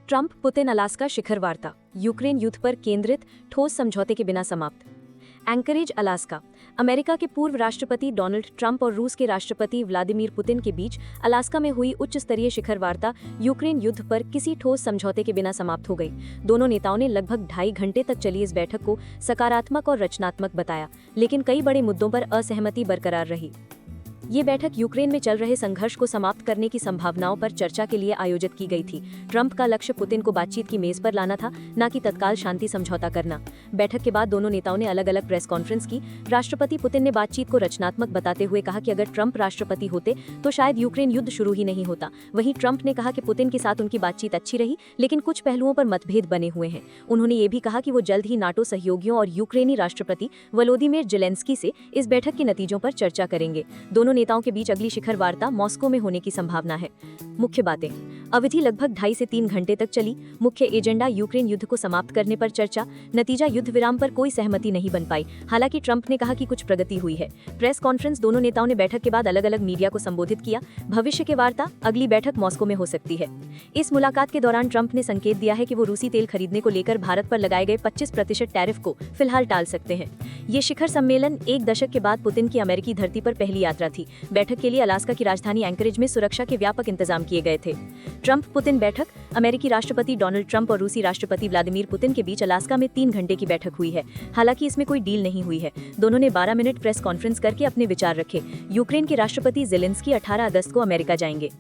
Trump Putin Alaska शिखर वार्ता, Ukraine युद्ध पर केंद्रित, ठोस समझौते के बिना समाप्त। Encourage, Alaska. अमेरिका के पूर्व राष्ट्रपति डोनाल्ड ट्रंप और रूस के राष्ट्रपति व्लादिमीर पुतिन के बीच अलास्का में हुई उच्च स्तरीय शिखर वार्ता यूक्रेन युद्ध पर किसी ठोस समझौते के बिना समाप्त हो गई। दोनों नेताओं ने लगभग 2.5 घंटे तक चली इस बैठक को सकारात्मक और रचनात्मक बताया, लेकिन कई बड़े मुद्दों पर असहमति बरकरार रही। ये बैठक यूक्रेन में चल रहे संघर्ष को समाप्त करने की संभावनाओं पर चर्चा के लिए आयोजित की गई थी। ट्रंप का लक्ष्य पुतिन को बातचीत की मेज पर लाना था, न कि तत्काल शांति समझौता करना। बैठक के बाद दोनों नेताओं ने अलग अलग प्रेस कॉन्फ्रेंस की। राष्ट्रपति पुतिन ने बातचीत को रचनात्मक बताते हुए कहा कि अगर ट्रंप राष्ट्रपति होते तो शायद यूक्रेन युद्ध शुरू ही नहीं होता। वहीं ट्रंप ने कहा कि पुतिन के साथ उनकी बातचीत अच्छी रही, लेकिन कुछ पहलुओं पर मतभेद बने हुए हैं। उन्होंने ये भी कहा कि वो जल्द ही नाटो सहयोगियों और यूक्रेनी राष्ट्रपति वोलोदिमीर ज़ेलेंस्की से इस बैठक के नतीजों पर चर्चा करेंगे। दोनों नेताओं के बीच अगली शिखर वार्ता मॉस्को में होने की संभावना है। मुख्य बातें। अवधि लगभग 2.5 से 3 घंटे तक चली। मुख्य एजेंडा यूक्रेन युद्ध को समाप्त करने पर चर्चा। नतीजा युद्ध विराम पर कोई सहमति नहीं बन पाई, हालांकि ट्रंप ने कहा कि कुछ प्रगति हुई है। Press conference. दोनों नेताओं ने बैठक के बाद अलग अलग मीडिया को संबोधित किया। भविष्य की वार्ता। अगली बैठक मॉस्को में हो सकती है। इस मुलाकात के दौरान ट्रंप ने संकेत दिया है कि वो रूसी तेल खरीदने को लेकर भारत पर लगाए गए 25% टैरिफ को फिलहाल टाल सकते हैं। ये शिखर सम्मेलन 1 दशक के बाद पुतिन की अमेरिकी धरती पर पहली यात्रा थी। बैठक के लिए अलास्का की राजधानी एंकरेज में सुरक्षा के व्यापक इंतजाम किए गए थे। ट्रंप पुतिन बैठक। अमेरिकी राष्ट्रपति डोनाल्ड ट्रंप और रूसी राष्ट्रपति व्लादिमीर पुतिन के बीच अलास्का में 3 घंटे की बैठक हुई है। हालांकि इसमें कोई डील नहीं हुई है। दोनों ने 12 मिनट प्रेस कॉन्फ्रेंस करके अपने विचार रखे। यूक्रेन के राष्ट्रपति ज़ेलेंस्की 18 अगस्त को अमेरिका जाएंगे।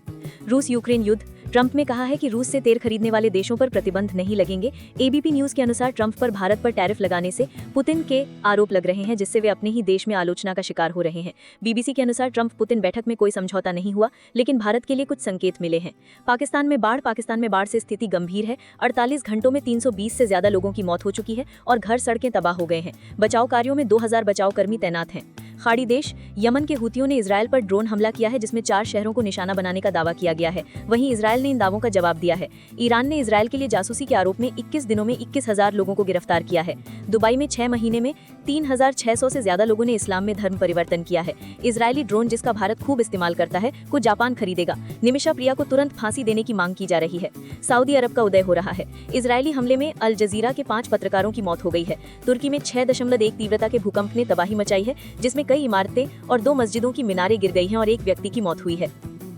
रूस यूक्रेन युद्ध। ट्रंप ने कहा है कि रूस से तेल खरीदने वाले देशों पर प्रतिबंध नहीं लगेंगे। एबीपी न्यूज के अनुसार ट्रंप पर भारत पर टैरिफ लगाने से पुतिन के आरोप लग रहे हैं, जिससे वे अपने ही देश में आलोचना का शिकार हो रहे हैं। बीबीसी के अनुसार ट्रंप पुतिन बैठक में कोई समझौता नहीं हुआ, लेकिन भारत के लिए कुछ संकेत मिले हैं। पाकिस्तान में बाढ़ से स्थिति गंभीर है। 48 घंटों में 320 से ज्यादा लोगों की मौत हो चुकी है और घर सड़कें तबाह हो गए हैं। बचाव कार्यों में 2000 बचाव कर्मी तैनात हैं। खाड़ी देश। यमन के हुतियों ने इजरायल पर ड्रोन हमला किया है, जिसमें 4 शहरों को निशाना बनाने का दावा किया गया है। वहीं इजरायल ने इन दावों का जवाब दिया है। ईरान ने इजरायल के लिए जासूसी के आरोप में 21 दिनों में 21,000 लोगों को गिरफ्तार किया है। दुबई में 6 महीने में 3,600 से ज्यादा लोगों ने इस्लाम में धर्म परिवर्तन किया है। इजरायली ड्रोन, जिसका भारत खूब इस्तेमाल करता है, को जापान खरीदेगा। निमिषा प्रिया को तुरंत फांसी देने की मांग की जा रही है। सऊदी अरब का उदय हो रहा है। इजरायली हमले में अल जजीरा के 5 पत्रकारों की मौत हो गई है। तुर्की में 6.1 तीव्रता के भूकंप ने तबाही मचाई है, जिसमें कई इमारतें और 2 मस्जिदों की मीनारें गिर गई हैं और 1 व्यक्ति की मौत हुई है।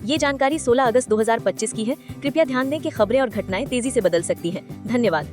ये जानकारी 16 अगस्त 2025 की है। कृपया ध्यान दें कि खबरें और घटनाएं तेजी से बदल सकती हैं। धन्यवाद।